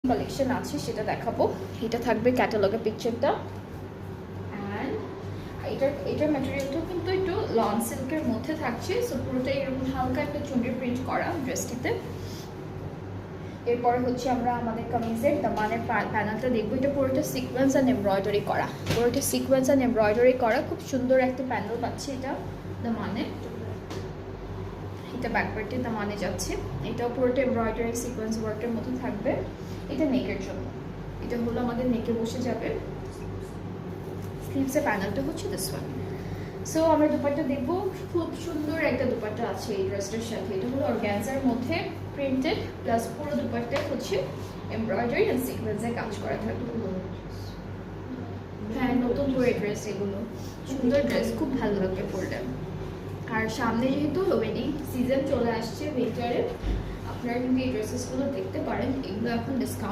Collection আছে সেটা দেখাবো। এটা থাকবে ক্যাটালগের পিকচারটা। অ্যান্ড এটার ম্যাটেরিয়ালটাও কিন্তু একটু লং সিল্কের মধ্যে থাকছে। সো পুরোটাই এরকম হালকা একটা চুন্ডির প্রিন্ট করা ড্রেসটিতে। এরপরে হচ্ছে আমরা আমাদের কামিজের দামানের প্যানেলটা দেখবো। এটা পুরোটা সিকোয়েন্স অ্যান্ড এমব্রয়ডারি করা, পুরোটা সিকোয়েন্স অ্যান্ড এমব্রয়ডারি করা। খুব সুন্দর একটা প্যানেল পাচ্ছি এটা দামানে। এটা ব্যাকপার্টে দামানে যাচ্ছে। এটাও পুরোটা এমব্রয়ডারি সিকোয়েন্স ওয়ার্কের মতো থাকবে। এটা নেকের জন্য, এটা হলো আমাদের নেকে বসে যাবে। স্লিভসের প্যানেলটা হচ্ছে দিস ওয়ান। সো আমরা দুপাট্টা দেখবো। খুব সুন্দর একটা দুপাট্টা আছে এই ড্রেসটার সাথে। এটা হলো অর্গানজার মধ্যে প্রিন্টেড, প্লাস পুরো দুপাট্টায় হচ্ছে এমব্রয়ডারি অ্যান্ড সিকোয়েন্সের কাজ করা থাকবে। হ্যাঁ, নতুন করে ড্রেস এগুলো, সুন্দর ড্রেস, খুব ভালো লাগবে পরলে। আর সামনে যেহেতু ওয়েডিং সিজন চলে আসছে উইন্টারে, আপনারা কিন্তু এই ড্রেসেসগুলো দেখতে পারেন। এগুলো এখন ডিসকাউন্ট